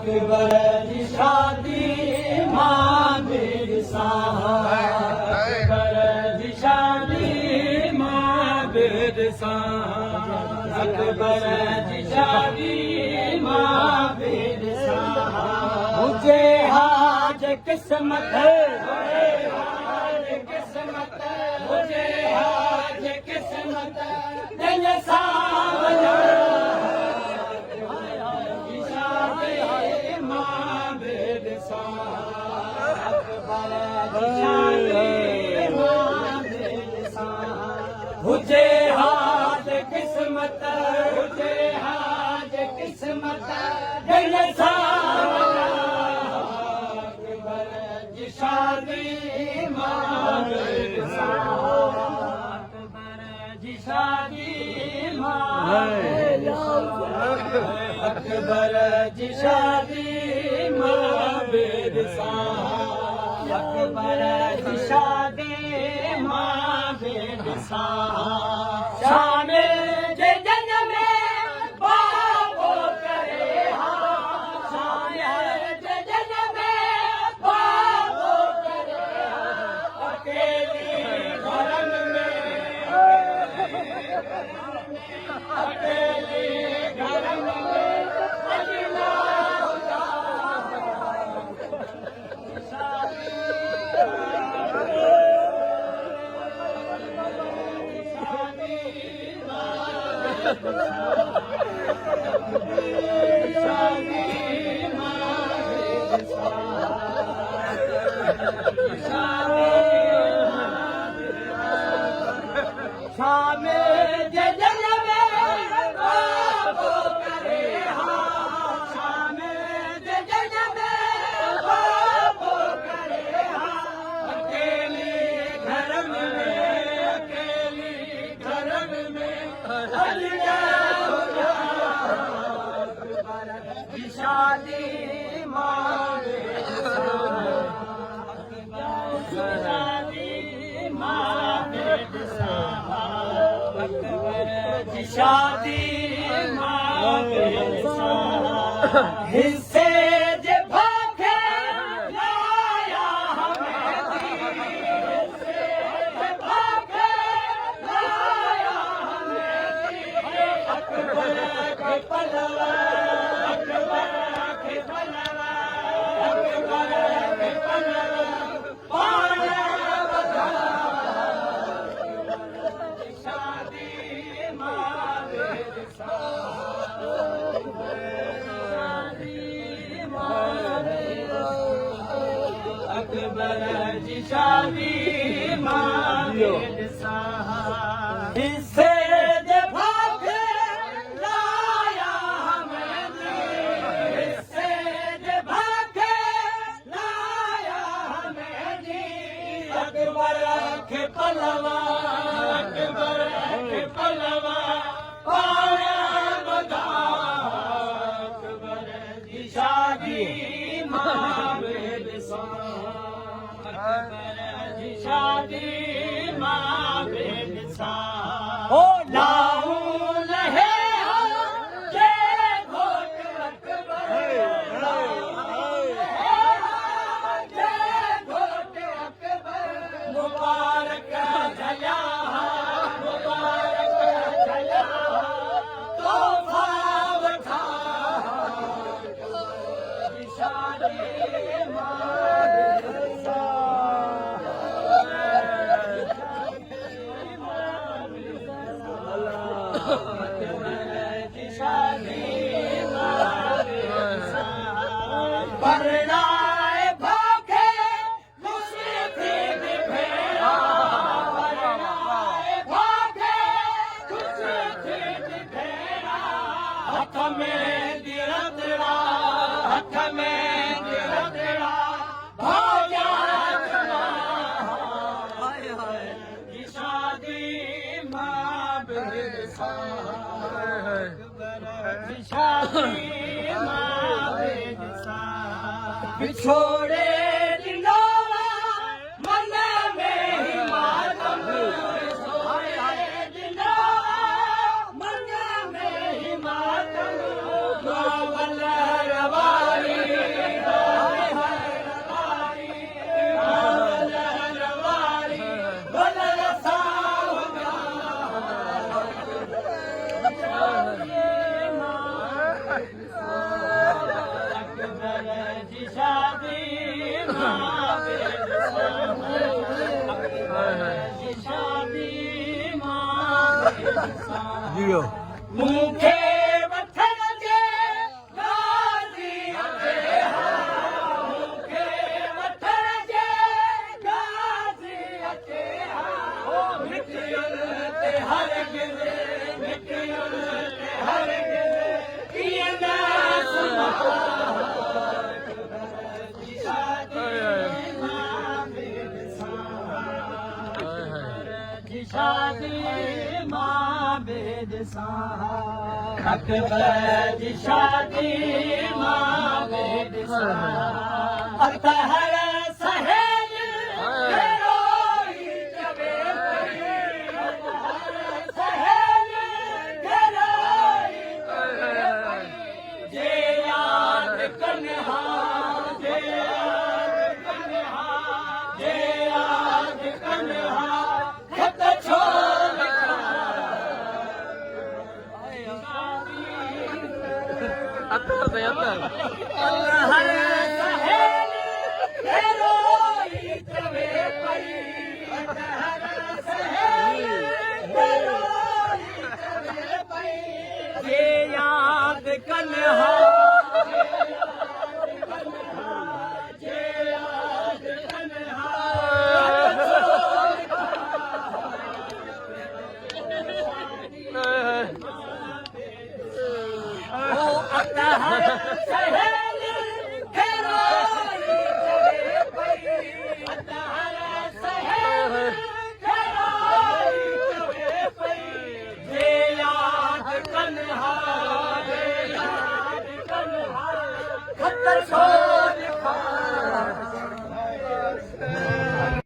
अकबर जी शादी मां बिरसा अकबर जी शादी मां बिरसा अकबर जी शादी मां बिरसा मुझे हाज किस्मत किस्मत मुझे हाज किस्मत दिल सावला हुजे हाज किस्मत हुजे हाज किस्मत दिल सावला अकबर जी शादी मां बिरसा अकबर जी शादी मां अकबर जी शादी मां बिरसा अकबर जी शादी मां बिरसा शामिल जे जन में बाबो करे हा शामिल जे जन में बाबो करे हा अकेली घरन में अकेली घरन में अजला शामिल जजन में बाबो करे हा शामिल जजन में बाबो करे हा अकेली घरन में अजला शादी मां बिरसा शादी मां बिरसा अकबर जी शादी मां बिरसा हिस्से जे भाखे लाया हमें हिस्से जे भाखे लाया हमें अकबर के पलवा अकबर जी शादी मां बिरसा हिस्से जे भागे लाया हमें हिस्से जे भागे लाया हमें जी अकबर के पलवा पाया बता अकबर जी शादी मां बिरसा अकबर जी शादी मां बिरसा हो लाऊं लहे हो जे घोट अकबर लाऊं लहे हो जे घोट अकबर मुबारक झलिया मुबारक झलिया तोहफा वठा शादी मां बिरसा परनाए भागे मुस्लिम भी भेड़ा परनाए भागे मुस्लिम भी भेड़ा हथ में दिरदड़ा हथ में दिरदड़ा भाग्या हाय हाय की शादी मां बिरसा शादी मां बिरसा बिछोड़े दिलोरा मन में ही मातम बिछोड़े दिलोरा मन में ही मातम बावल रवारी अकबर जी शादी मां बेदसां जी शादी मां बेदसां मूंखे वठण जे गाज़ी ते मूंखे वठण जे गाज़ी ते मिटियुल ते हर गिले मिटियुल ते हर गिले कीअं न सुना जी शादी मां बेदसां जी शादी मां बेदसां अकबर जी शादी मां बेदसां अतहर सहेल घरोई जवे पई अतहर सहेल घरोई जवे पई जे याद कन्हा जे याद कन्हा जे याद कन्हा खत छो हर सहेल घरोई जवे पई हर सहेल घरोई जवे पई जे याद कन्हा जे याद कन्हा ओ अतहर सहेल घरोई जवे पई अतहर सहेल घरोई जवे पई जे याद कन्हा जे याद कन्हा खत छो